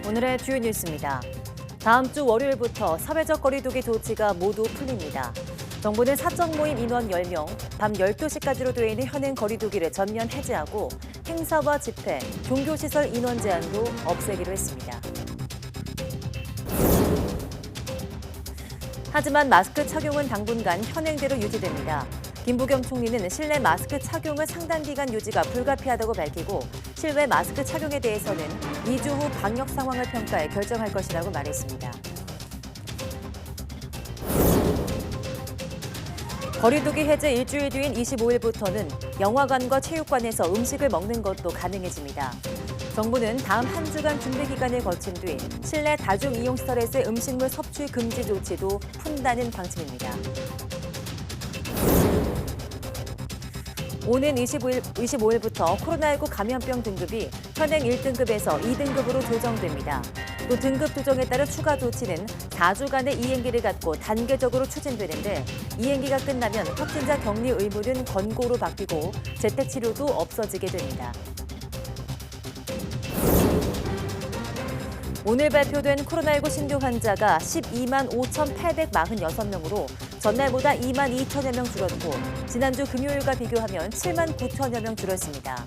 오늘의 주요 뉴스입니다. 다음 주 월요일부터 사회적 거리두기 조치가 모두 풀립니다. 정부는 사적 모임 인원 10명, 밤 12시까지로 되어 있는 현행 거리두기를 전면 해제하고 행사와 집회, 종교시설 인원 제한도 없애기로 했습니다. 하지만 마스크 착용은 당분간 현행대로 유지됩니다. 김부겸 총리는 실내 마스크 착용은 상당 기간 유지가 불가피하다고 밝히고 실외 마스크 착용에 대해서는 2주 후 방역 상황을 평가해 결정할 것이라고 말했습니다. 거리두기 해제 일주일 뒤인 25일부터는 영화관과 체육관에서 음식을 먹는 것도 가능해집니다. 정부는 다음 한 주간 준비 기간을 거친 뒤 실내 다중이용시설에서의 음식물 섭취 금지 조치도 푼다는 방침입니다. 오는 25일부터 코로나19 감염병 등급이 현행 1등급에서 2등급으로 조정됩니다. 또 등급 조정에 따른 추가 조치는 4주간의 이행기를 갖고 단계적으로 추진되는데 이행기가 끝나면 확진자 격리 의무는 권고로 바뀌고 재택치료도 없어지게 됩니다. 오늘 발표된 코로나19 신규 환자가 12만 5,846명으로 전날보다 2만 2천여 명 줄었고 지난주 금요일과 비교하면 7만 9천여 명 줄었습니다.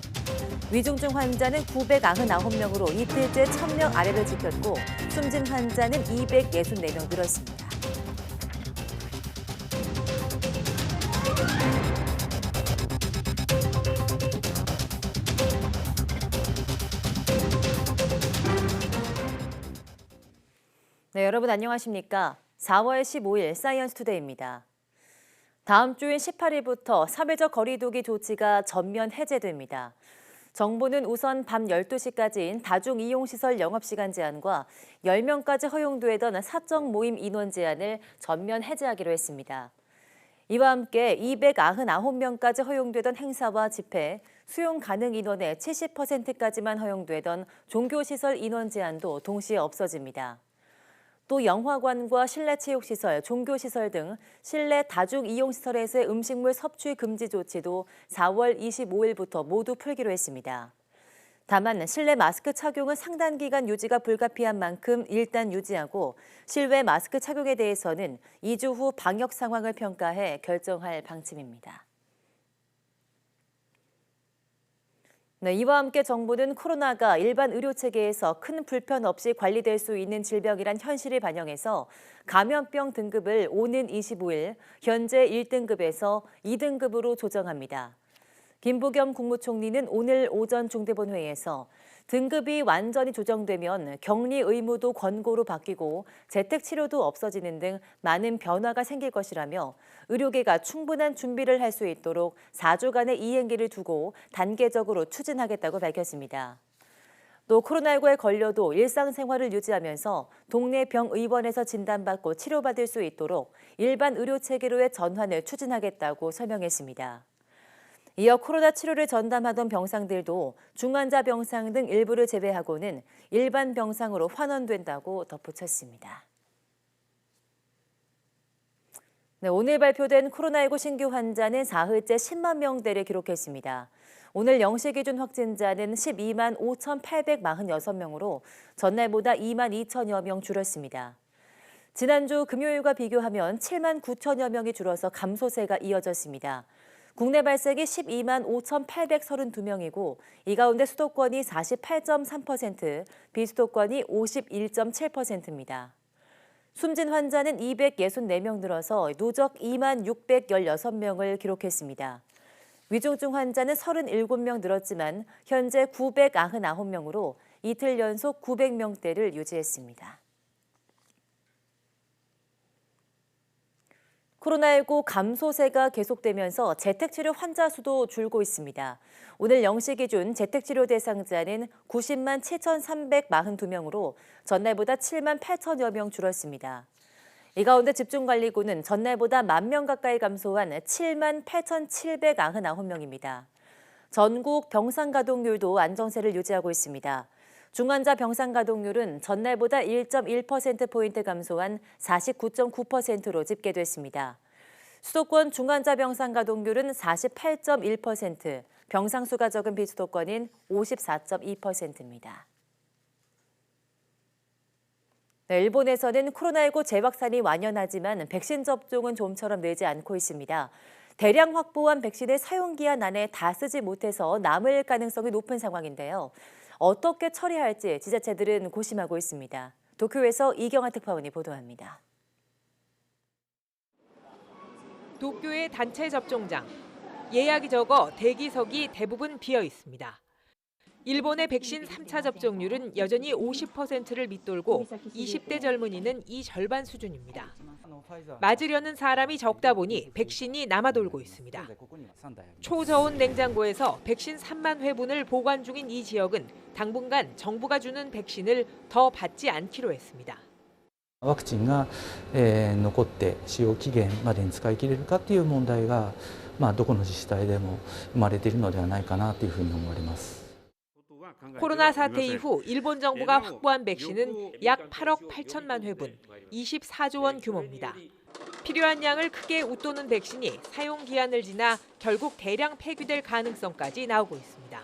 위중증 환자는 999명으로 이틀째 1,000명 아래를 지켰고 숨진 환자는 264명 늘었습니다. 네, 여러분 안녕하십니까? 4월 15일 사이언스 투데이입니다. 다음 주인 18일부터 사회적 거리두기 조치가 전면 해제됩니다. 정부는 우선 밤 12시까지인 다중이용시설 영업시간 제한과 10명까지 허용되던 사적 모임 인원 제한을 전면 해제하기로 했습니다. 이와 함께 299명까지 허용되던 행사와 집회, 수용 가능 인원의 70%까지만 허용되던 종교시설 인원 제한도 동시에 없어집니다. 또 영화관과 실내 체육시설, 종교시설 등 실내 다중이용시설에서의 음식물 섭취 금지 조치도 4월 25일부터 모두 풀기로 했습니다. 다만 실내 마스크 착용은 상당 기간 유지가 불가피한 만큼 일단 유지하고 실외 마스크 착용에 대해서는 2주 후 방역 상황을 평가해 결정할 방침입니다. 네, 이와 함께 정부는 코로나가 일반 의료체계에서 큰 불편 없이 관리될 수 있는 질병이란 현실을 반영해서 감염병 등급을 오는 25일 현재 1등급에서 2등급으로 조정합니다. 김부겸 국무총리는 오늘 오전 중대본회의에서 등급이 완전히 조정되면 격리 의무도 권고로 바뀌고 재택치료도 없어지는 등 많은 변화가 생길 것이라며 의료계가 충분한 준비를 할 수 있도록 4주간의 이행기를 두고 단계적으로 추진하겠다고 밝혔습니다. 또 코로나19에 걸려도 일상생활을 유지하면서 동네 병의원에서 진단받고 치료받을 수 있도록 일반 의료체계로의 전환을 추진하겠다고 설명했습니다. 이어 코로나 치료를 전담하던 병상들도 중환자 병상 등 일부를 제외하고는 일반 병상으로 환원된다고 덧붙였습니다. 네, 오늘 발표된 코로나19 신규 환자는 사흘째 10만 명대를 기록했습니다. 오늘 0시 기준 확진자는 12만 5,846명으로 전날보다 2만 2천여 명 줄었습니다. 지난주 금요일과 비교하면 7만 9천여 명이 줄어서 감소세가 이어졌습니다. 국내 발생이 12만 5,832명이고 이 가운데 수도권이 48.3%, 비수도권이 51.7%입니다. 숨진 환자는 264명 늘어서 누적 2만 616명을 기록했습니다. 위중증 환자는 37명 늘었지만 현재 999명으로 이틀 연속 900명대를 유지했습니다. 코로나19 감소세가 계속되면서 재택치료 환자 수도 줄고 있습니다. 오늘 0시 기준 재택치료 대상자는 90만 7,342명으로 전날보다 7만 8천여 명 줄었습니다. 이 가운데 집중관리군은 전날보다 1만 명 가까이 감소한 7만 8,799명입니다. 전국 병상 가동률도 안정세를 유지하고 있습니다. 중환자 병상 가동률은 전날보다 1.1%포인트 감소한 49.9%로 집계됐습니다. 수도권 중환자 병상 가동률은 48.1%, 병상 수가 적은 비수도권인 54.2%입니다. 네, 일본에서는 코로나19 재확산이 완연하지만 백신 접종은 좀처럼 늘지 않고 있습니다. 대량 확보한 백신을 사용기한 안에 다 쓰지 못해서 남을 가능성이 높은 상황인데요. 어떻게 처리할지 지자체들은 고심하고 있습니다. 도쿄에서 이경아 특파원이 보도합니다. 도쿄의 단체 접종장. 예약이 적어 대기석이 대부분 비어 있습니다. 일본의 백신 3차 접종률은 여전히 50%를 밑돌고 20대 젊은이는 이 절반 수준입니다. 맞으려는 사람이 적다 보니 백신이 남아돌고 있습니다. 초저온 냉장고에서 백신 3만 회분을 보관 중인 이 지역은 당분간 정부가 주는 백신을 더 받지 않기로 했습니다. ワクチンが残って使用期限までに使い切れるかという問題がどこの自治体でも生まれているのではないかなというふうに思われます。 코로나 사태 이후 일본 정부가 확보한 백신은 약 8억 8천만 회분, 24조 원 규모입니다. 필요한 양을 크게 웃도는 백신이 사용 기한을 지나 결국 대량 폐기될 가능성까지 나오고 있습니다.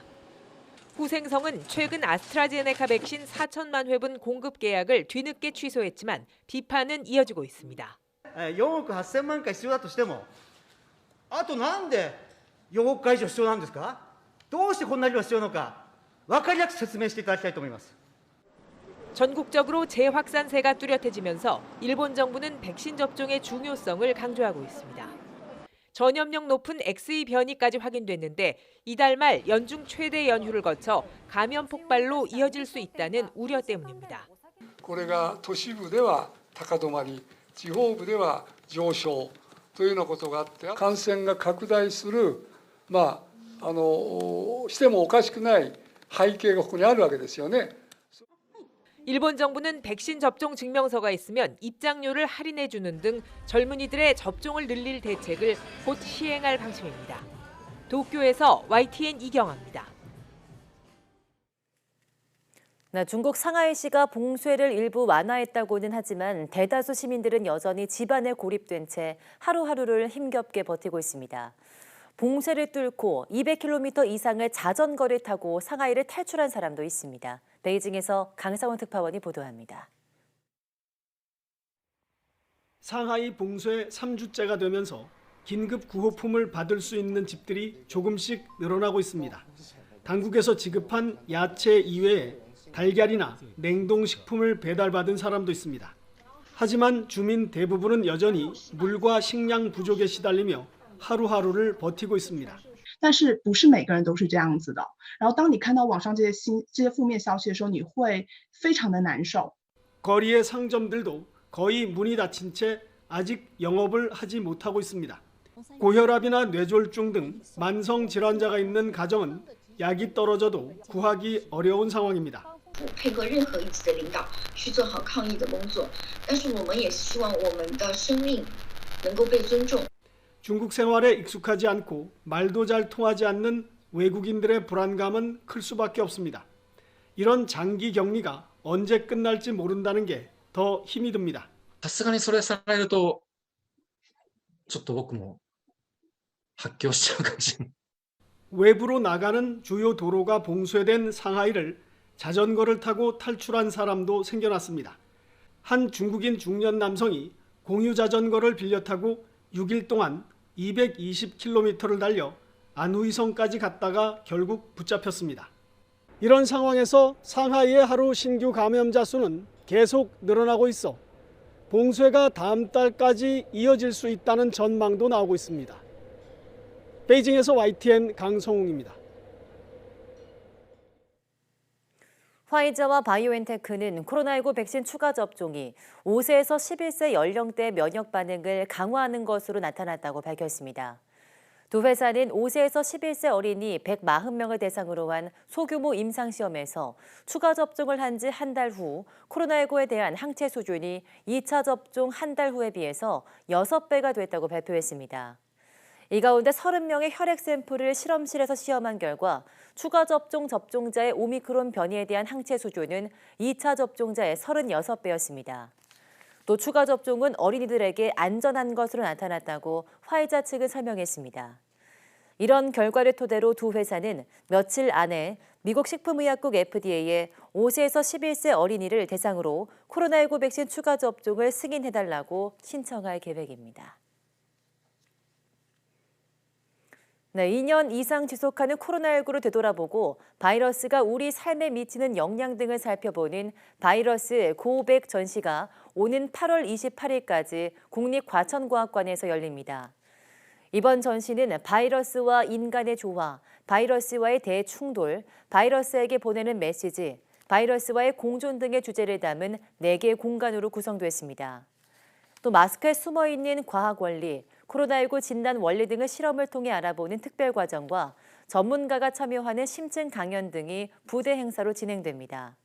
후생성은 최근 아스트라제네카 백신 4천만 회분 공급 계약을 뒤늦게 취소했지만 비판은 이어지고 있습니다. 4億8000万回必要だとしても、あとなんで4億回以上必要なんですか？どうしてこんな量必要なのか、分かりやすく説明していただきたいと思います。 전국적으로 재확산세가 뚜렷해지면서 일본 정부는 백신 접종의 중요성을 강조하고 있습니다. 전염력 높은 XE 변이까지 확인됐는데 이달 말 연중 최대 연휴를 거쳐 감염 폭발로 이어질 수 있다는 우려 때문입니다. これが都市部では高止まり、地方部では上昇というようなことがあって、感染が拡大するしてもおかしくない背景がここにあるわけですよね。 일본 정부는 백신 접종 증명서가 있으면 입장료를 할인해 주는 등 젊은이들의 접종을 늘릴 대책을 곧 시행할 방침입니다. 도쿄에서 YTN 이경아입니다. 중국 상하이시가 봉쇄를 일부 완화했다고는 하지만 대다수 시민들은 여전히 집안에 고립된 채 하루하루를 힘겹게 버티고 있습니다. 봉쇄를 뚫고 200km 이상을 자전거를 타고 상하이를 탈출한 사람도 있습니다. 베이징에서 강상원 특파원이 보도합니다. 상하이 봉쇄 3주째가 되면서 긴급 구호품을 받을 수 있는 집들이 조금씩 늘어나고 있습니다. 당국에서 지급한 야채 이외에 달걀이나 냉동식품을 배달받은 사람도 있습니다. 하지만 주민 대부분은 여전히 물과 식량 부족에 시달리며 하루하루를 버티고 있습니다. 但是不是每个人都是这样子的。然后当你看到网上这些负面消息的时候，你会非常的难受。 거리의 상점들도 거의 문이 닫힌 채 아직 영업을 하지 못하고 있습니다. 고혈압이나 뇌졸중 등 만성 질환자가 있는 가정은 약이 떨어져도 구하기 어려운 상황입니다. 配合任何一级的领导去做好抗疫的工作，但是我们也希望我们的生命能够被尊重。 중국 생활에 익숙하지 않고 말도 잘 통하지 않는 외국인들의 불안감은 클 수밖에 없습니다. 이런 장기 격리가 언제 끝날지 모른다는 게 더 힘이 듭니다. さすがにそれされるとちょっと僕も発狂しちゃうかもしれない。 외부로 나가는 주요 도로가 봉쇄된 상하이를 자전거를 타고 탈출한 사람도 생겨났습니다. 한 중국인 중년 남성이 공유 자전거를 빌려 타고 6일 동안 220km를 달려 안후이성까지 갔다가 결국 붙잡혔습니다. 이런 상황에서 상하이의 하루 신규 감염자 수는 계속 늘어나고 있어 봉쇄가 다음 달까지 이어질 수 있다는 전망도 나오고 있습니다. 베이징에서 YTN 강성웅입니다. 화이자와 바이오엔테크는 코로나19 백신 추가 접종이 5세에서 11세 연령대 면역 반응을 강화하는 것으로 나타났다고 밝혔습니다. 두 회사는 5세에서 11세 어린이 140명을 대상으로 한 소규모 임상시험에서 추가 접종을 한 지 한 달 후 코로나19에 대한 항체 수준이 2차 접종 한 달 후에 비해서 6배가 됐다고 발표했습니다. 이 가운데 30명의 혈액 샘플을 실험실에서 시험한 결과 추가 접종 접종자의 오미크론 변이에 대한 항체 수준은 2차 접종자의 36배였습니다. 또 추가 접종은 어린이들에게 안전한 것으로 나타났다고 화이자 측은 설명했습니다. 이런 결과를 토대로 두 회사는 며칠 안에 미국 식품의약국 FDA에 5세에서 11세 어린이를 대상으로 코로나19 백신 추가 접종을 승인해달라고 신청할 계획입니다. 네, 2년 이상 지속하는 코로나19를 되돌아보고 바이러스가 우리 삶에 미치는 영향 등을 살펴보는 바이러스 고백 전시가 오는 8월 28일까지 국립과천과학관에서 열립니다. 이번 전시는 바이러스와 인간의 조화, 바이러스와의 대충돌, 바이러스에게 보내는 메시지, 바이러스와의 공존 등의 주제를 담은 4개의 공간으로 구성됐습니다. 또 마스크에 숨어있는 과학 원리, 코로나19 진단 원리 등을 실험을 통해 알아보는 특별 과정과 전문가가 참여하는 심층 강연 등이 부대 행사로 진행됩니다.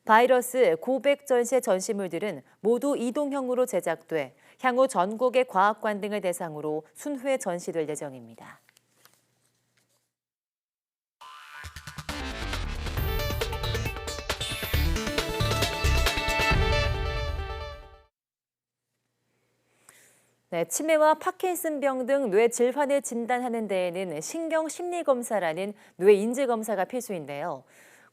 바이러스 고백 전시의 전시물들은 모두 이동형으로 제작돼 향후 전국의 과학관 등을 대상으로 순회 전시될 예정입니다. 네, 치매와 파킨슨병 등 뇌 질환을 진단하는 데에는 신경심리검사라는 뇌 인지검사가 필수인데요.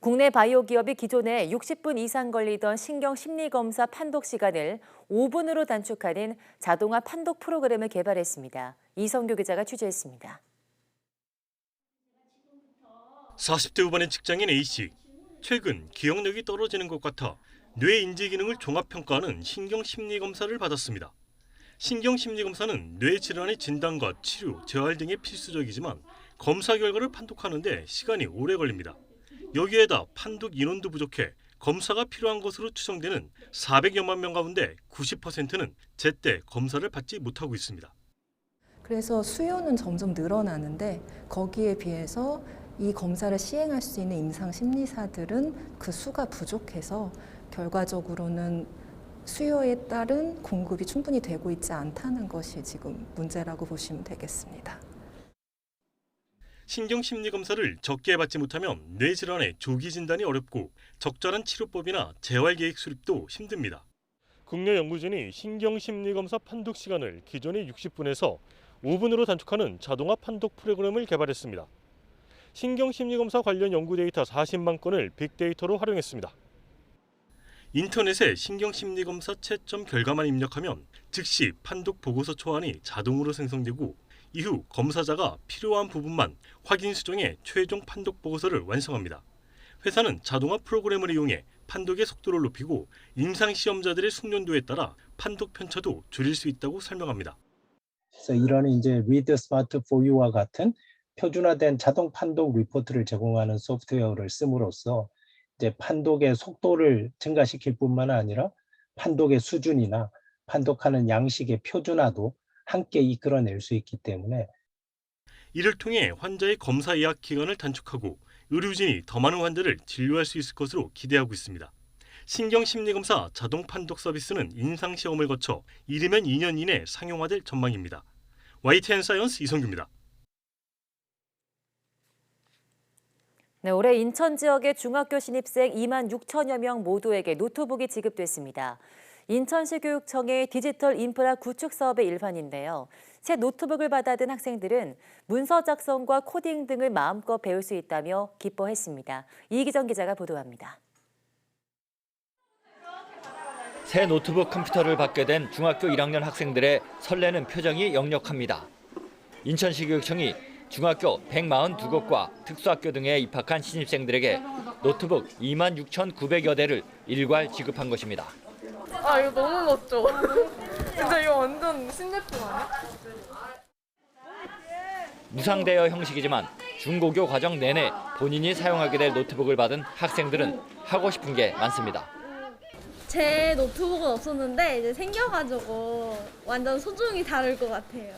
국내 바이오 기업이 기존에 60분 이상 걸리던 신경심리검사 판독 시간을 5분으로 단축하는 자동화 판독 프로그램을 개발했습니다. 이성규 기자가 취재했습니다. 40대 후반의 직장인 A씨. 최근 기억력이 떨어지는 것 같아 뇌 인지 기능을 종합평가하는 신경심리검사를 받았습니다. 신경심리검사는 뇌 질환의 진단과 치료, 재활 등에 필수적이지만 검사 결과를 판독하는 데 시간이 오래 걸립니다. 여기에다 판독 인원도 부족해 검사가 필요한 것으로 추정되는 400여만 명 가운데 90%는 제때 검사를 받지 못하고 있습니다. 그래서 수요는 점점 늘어나는데 거기에 비해서 이 검사를 시행할 수 있는 임상 심리사들은 그 수가 부족해서 결과적으로는 수요에 따른 공급이 충분히 되고 있지 않다는 것이 지금 문제라고 보시면 되겠습니다. 신경심리검사를 적게 받지 못하면 뇌질환의 조기 진단이 어렵고 적절한 치료법이나 재활계획 수립도 힘듭니다. 국내 연구진이 신경심리검사 판독 시간을 기존의 60분에서 5분으로 단축하는 자동화 판독 프로그램을 개발했습니다. 신경심리검사 관련 연구 데이터 40만 건을 빅데이터로 활용했습니다. 인터넷에 신경심리검사 채점 결과만 입력하면 즉시 판독 보고서 초안이 자동으로 생성되고 이후 검사자가 필요한 부분만 확인 수정해 최종 판독 보고서를 완성합니다. 회사는 자동화 프로그램을 이용해 판독의 속도를 높이고 임상시험자들의 숙련도에 따라 판독 편차도 줄일 수 있다고 설명합니다. 그래서 이런 이제 Read Smart for You와 같은 표준화된 자동 판독 리포트를 제공하는 소프트웨어를 씀으로써 이제 판독의 속도를 증가시킬 뿐만 아니라 판독의 수준이나 판독하는 양식의 표준화도 함께 이끌어낼 수 있기 때문에 이를 통해 환자의 검사 예약 기간을 단축하고 의료진이 더 많은 환자를 진료할 수 있을 것으로 기대하고 있습니다. 신경심리검사 자동 판독 서비스는 임상시험을 거쳐 이르면 2년 이내 상용화될 전망입니다. YTN 사이언스 이성규입니다. 네, 올해 인천 지역의 중학교 신입생 2만 6천여 명 모두에게 노트북이 지급됐습니다. 인천시 교육청의 디지털 인프라 구축 사업의 일환인데요. 새 노트북을 받아든 학생들은 문서 작성과 코딩 등을 마음껏 배울 수 있다며 기뻐했습니다. 이기정 기자가 보도합니다. 새 노트북 컴퓨터를 받게 된 중학교 1학년 학생들의 설레는 표정이 역력합니다. 인천시 교육청이 중학교 142곳과 특수학교 등에 입학한 신입생들에게 노트북 26,900여 대를 일괄 지급한 것입니다. 아, 이거 너무 멋져. 진짜 이거 완전 신제품 아니야? 무상대여 형식이지만 중고교 과정 내내 본인이 사용하게 될 노트북을 받은 학생들은 하고 싶은 게 많습니다. 제 노트북은 없었는데 이제 생겨가지고 완전 소중히 다룰 것 같아요.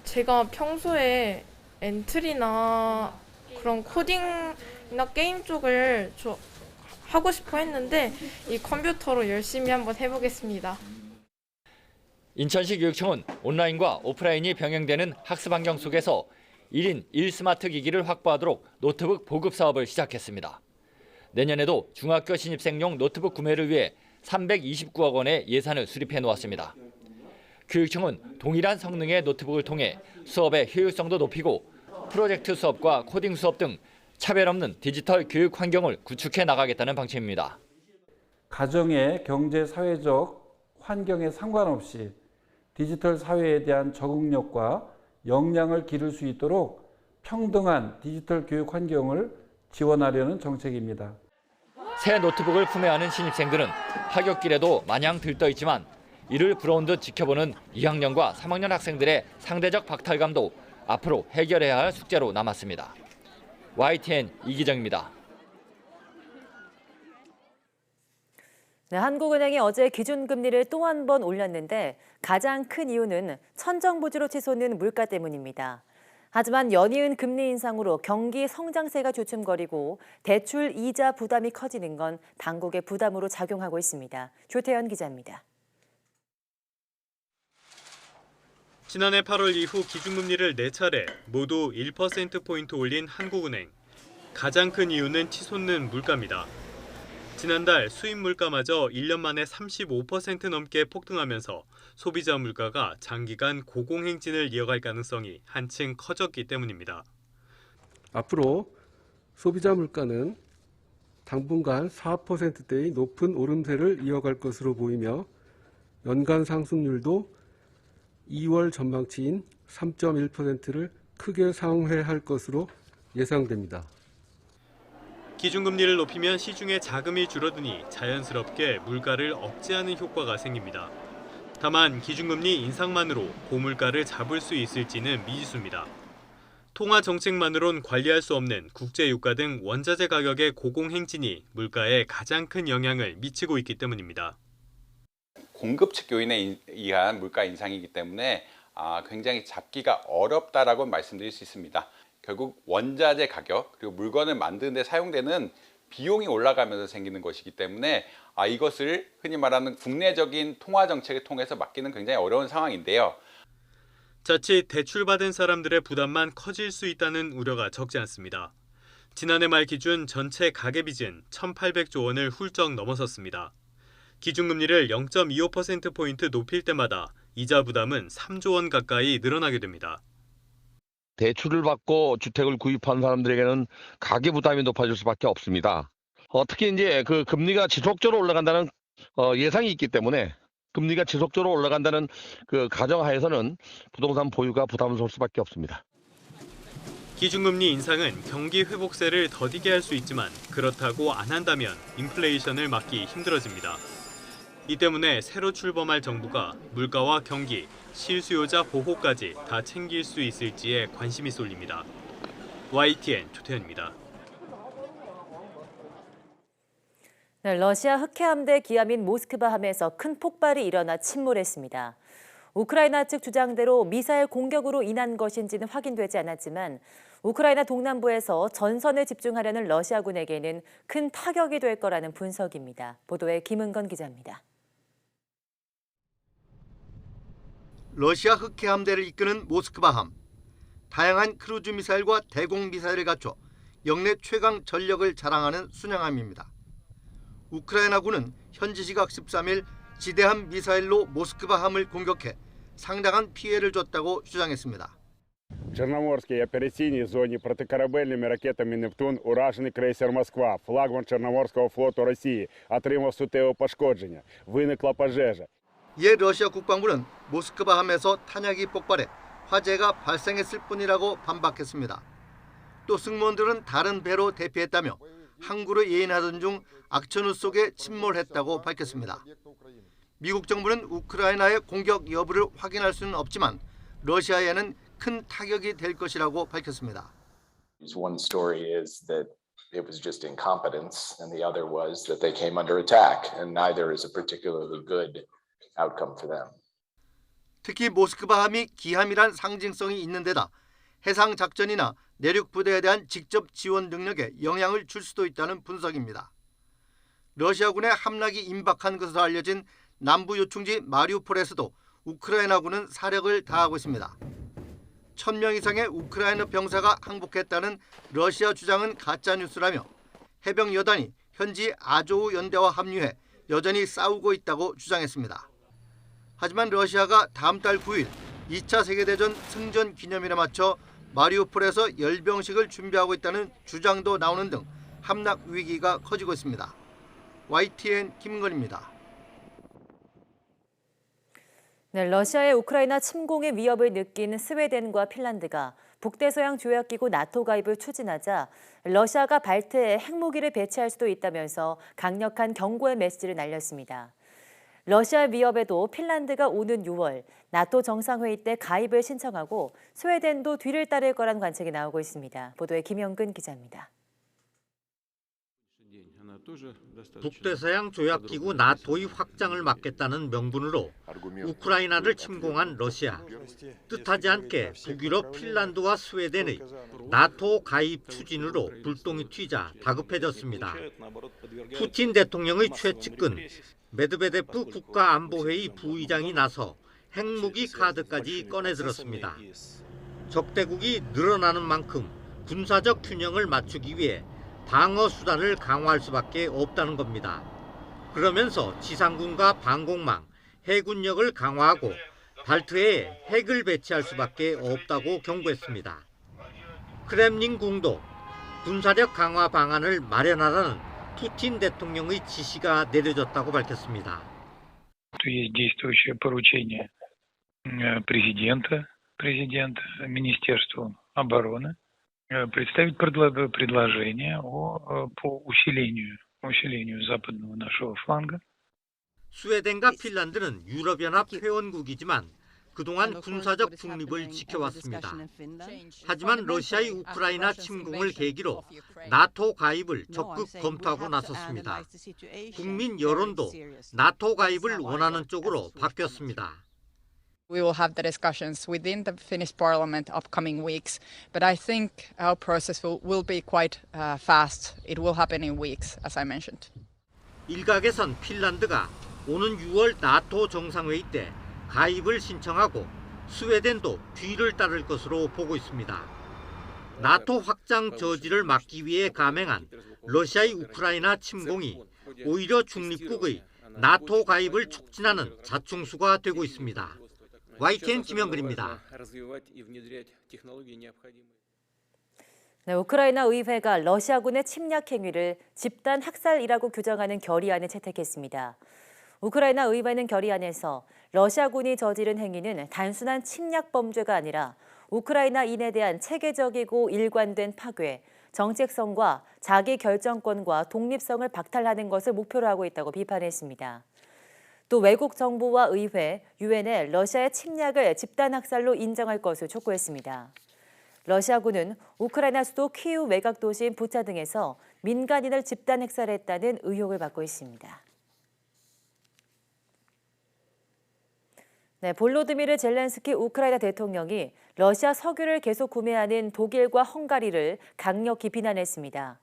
제가 평소에 엔트리나 그런 코딩이나 게임 쪽을 하고 싶어 했는데 이 컴퓨터로 열심히 한번 해보겠습니다. 인천시 교육청은 온라인과 오프라인이 병행되는 학습 환경 속에서 1인 1스마트 기기를 확보하도록 노트북 보급 사업을 시작했습니다. 내년에도 중학교 신입생용 노트북 구매를 위해 329억 원의 예산을 수립해 놓았습니다. 교육청은 동일한 성능의 노트북을 통해 수업의 효율성도 높이고 프로젝트 수업과 코딩 수업 등 차별 없는 디지털 교육 환경을 구축해 나가겠다는 방침입니다. 가정의 경제 사회적 환경에 상관없이 디지털 사회에 대한 적응력과 역량을 기를 수 있도록 평등한 디지털 교육 환경을 지원하려는 정책입니다. 새 노트북을 품에 안은 신입생들은 하굣길에도 마냥 들떠 있지만 이를 부러운 듯 지켜보는 2학년과 3학년 학생들의 상대적 박탈감도 앞으로 해결해야 할 숙제로 남았습니다. YTN 이기정입니다. 네, 한국은행이 어제 기준금리를 또 한 번 올렸는데 가장 큰 이유는 천정부지로 치솟는 물가 때문입니다. 하지만 연이은 금리 인상으로 경기 성장세가 주춤거리고 대출 이자 부담이 커지는 건 당국의 부담으로 작용하고 있습니다. 조태현 기자입니다. 지난해 8월 이후 기준금리를 4차례 모두 1%포인트 올린 한국은행. 가장 큰 이유는 치솟는 물가입니다. 지난달 수입 물가마저 1년 만에 35% 넘게 폭등하면서 소비자 물가가 장기간 고공행진을 이어갈 가능성이 한층 커졌기 때문입니다. 앞으로 소비자 물가는 당분간 4%대의 높은 오름세를 이어갈 것으로 보이며 연간 상승률도 2월 전망치인 3.1%를 크게 상회할 것으로 예상됩니다. 기준금리를 높이면 시중에 자금이 줄어드니 자연스럽게 물가를 억제하는 효과가 생깁니다. 다만 기준금리 인상만으로 고물가를 잡을 수 있을지는 미지수입니다. 통화 정책만으론 관리할 수 없는 국제유가 등 원자재 가격의 고공행진이 물가에 가장 큰 영향을 미치고 있기 때문입니다. 공급 측 요인에 의한 물가 인상이기 때문에 굉장히 잡기가 어렵다라고 말씀드릴 수 있습니다. 결국 원자재 가격 그리고 물건을 만드는 데 사용되는 비용이 올라가면서 생기는 것이기 때문에 이것을 흔히 말하는 국내적인 통화 정책을 통해서 막기는 굉장히 어려운 상황인데요. 자칫 대출받은 사람들의 부담만 커질 수 있다는 우려가 적지 않습니다. 지난해 말 기준 전체 가계빚은 1,800조 원을 훌쩍 넘어섰습니다. 기준금리를 0.25%포인트 높일 때마다 이자 부담은 3조 원 가까이 늘어나게 됩니다. 대출을 받고 주택을 구입한 사람들에게는 가계 부담이 높아질 수밖에 없습니다. 특히 이제 그 금리가 지속적으로 올라간다는 예상이 있기 때문에 금리가 지속적으로 올라간다는 그 가정하에서는 부동산 보유가 부담스러울 수밖에 없습니다. 기준금리 인상은 경기 회복세를 더디게 할 수 있지만 그렇다고 안 한다면 인플레이션을 막기 힘들어집니다. 이 때문에 새로 출범할 정부가 물가와 경기, 실수요자 보호까지 다 챙길 수 있을지에 관심이 쏠립니다. YTN 조태현입니다. 네, 러시아 흑해함대 기함인 모스크바 함에서 큰 폭발이 일어나 침몰했습니다. 우크라이나 측 주장대로 미사일 공격으로 인한 것인지는 확인되지 않았지만 우크라이나 동남부에서 전선에 집중하려는 러시아군에게는 큰 타격이 될 거라는 분석입니다. 보도에 김은건 기자입니다. 러시아 흑해함대를 이끄는 모스크바함. 다양한 크루즈 미사일과 대공 미사일을 갖춰 역내 최강 전력을 자랑하는 순양함입니다. 우크라이나군은 현지 시각 13일 지대함 미사일로 모스크바함을 공격해 상당한 피해를 줬다고 주장했습니다. В Чорноморській операційній зоні протикорабельними ракетами «Нептун» уражений крейсер «Москва», флагман Чорноморського флоту Росії, отримав суттєве пошкодження. Виникла пожежа. 이에 러시아 국방부는 모스크바함에서 탄약이 폭발해 화재가 발생했을 뿐이라고 반박했습니다. 또 승무원들은 다른 배로 대피했다며 항구를 예인하던 중 악천후 속에 침몰했다고 밝혔습니다. 미국 정부는 우크라이나의 공격 여부를 확인할 수는 없지만 러시아에는 큰 타격이 될 것이라고 밝혔습니다. One story is that it was just incompetence, and the other was that they came under attack, and neither is a particularly good outcome for them. 특히 모스크바함이 기함이란 상징성이 있는 데다 해상 작전이나 내륙 부대에 대한 직접 지원 능력에 영향을 줄 수도 있다는 분석입니다. 러시아군의 함락이 임박한 것으로 알려진 남부 요충지 마리우폴에서도 우크라이나군은 사력을 다하고 있습니다. 1,000명 이상의 우크라이나 병사가 항복했다는 러시아 주장은 가짜뉴스라며 해병 여단이 현지 아조우 연대와 합류해 여전히 싸우고 있다고 주장했습니다. 하지만 러시아가 다음 달 9일 2차 세계대전 승전 기념일에 맞춰 마리우폴에서 열병식을 준비하고 있다는 주장도 나오는 등 함락 위기가 커지고 있습니다. YTN 김건희입니다. 네, 러시아의 우크라이나 침공의 위협을 느낀 스웨덴과 핀란드가 북대서양 조약기구 나토 가입을 추진하자 러시아가 발트에 핵무기를 배치할 수도 있다면서 강력한 경고의 메시지를 날렸습니다. 러시아 위협에도 핀란드가 오는 6월 나토 정상회의 때 가입을 신청하고 스웨덴도 뒤를 따를 거란 관측이 나오고 있습니다. 보도에 김영근 기자입니다. 북대서양 조약기구 나토의 확장을 막겠다는 명분으로 우크라이나를 침공한 러시아. 뜻하지 않게 북유럽 핀란드와 스웨덴의 나토 가입 추진으로 불똥이 튀자 다급해졌습니다. 푸틴 대통령의 최측근 메드베데프 국가안보회의 부의장이 나서 핵무기 카드까지 꺼내들었습니다. 적대국이 늘어나는 만큼 군사적 균형을 맞추기 위해 방어 수단을 강화할 수밖에 없다는 겁니다. 그러면서 지상군과 방공망, 해군력을 강화하고 발트에 핵을 배치할 수밖에 없다고 경고했습니다. 크렘린궁도 군사력 강화 방안을 마련하라는 푸틴 대통령의 지시가 내려졌다고 밝혔습니다. Есть действующее поручение президента, Министерству обороны представить предложение по усилению западного нашего фланга. 스웨덴과 핀란드는 유럽연합 회원국이지만 그동안 군사적 중립을 지켜왔습니다. 하지만 러시아의 우크라이나 침공을 계기로 나토 가입을 적극 검토하고 나섰습니다. 국민 여론도 나토 가입을 원하는 쪽으로 바뀌었습니다. We will have the discussions within the Finnish Parliament upcoming weeks, but I think our process will be quite fast. It will happen in weeks, as I mentioned. 일각에선 핀란드가 오는 6월 나토 정상회의 때 가입을 신청하고 스웨덴도 뒤를 따를 것으로 보고 있습니다. 나토 확장 저지를 막기 위해 감행한 러시아의 우크라이나 침공이 오히려 중립국의 나토 가입을 촉진하는 자충수가 되고 있습니다. YTN 김영근입니다. 네, 우크라이나 의회가 러시아군의 침략 행위를 집단 학살이라고 규정하는 결의안을 채택했습니다. 우크라이나 의회는 결의안에서 러시아군이 저지른 행위는 단순한 침략 범죄가 아니라 우크라이나인에 대한 체계적이고 일관된 파괴, 정체성과 자기 결정권과 독립성을 박탈하는 것을 목표로 하고 있다고 비판했습니다. 또 외국 정부와 의회, 유엔에 러시아의 침략을 집단 학살로 인정할 것을 촉구했습니다. 러시아군은 우크라이나 수도 키우 외곽 도시인 부차 등에서 민간인을 집단 학살했다는 의혹을 받고 있습니다. 네, 볼로드미르 젤렌스키 우크라이나 대통령이 러시아 석유를 계속 구매하는 독일과 헝가리를 강력히 비난했습니다.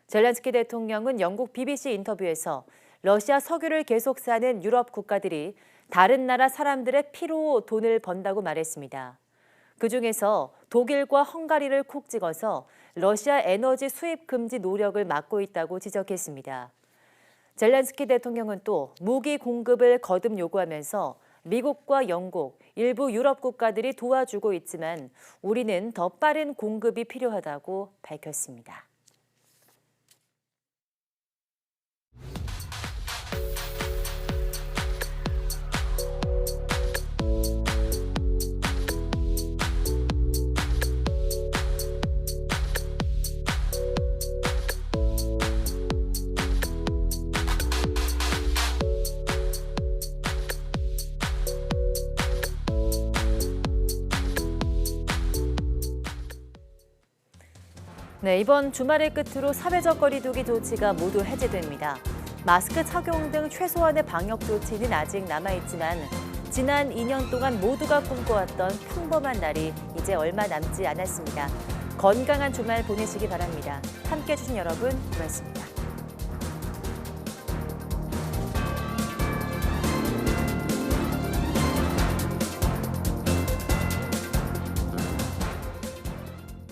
젤렌스키 대통령은 영국 BBC 인터뷰에서 러시아 석유를 계속 사는 유럽 국가들이 다른 나라 사람들의 피로 돈을 번다고 말했습니다. 그중에서 독일과 헝가리를 콕 찍어서 러시아 에너지 수입 금지 노력을 막고 있다고 지적했습니다. 젤렌스키 대통령은 또 무기 공급을 거듭 요구하면서 미국과 영국, 일부 유럽 국가들이 도와주고 있지만 우리는 더 빠른 공급이 필요하다고 밝혔습니다. 네, 이번 주말을 끝으로 사회적 거리 두기 조치가 모두 해제됩니다. 마스크 착용 등 최소한의 방역 조치는 아직 남아있지만 지난 2년 동안 모두가 꿈꿔왔던 평범한 날이 이제 얼마 남지 않았습니다. 건강한 주말 보내시기 바랍니다. 함께해 주신 여러분 고맙습니다.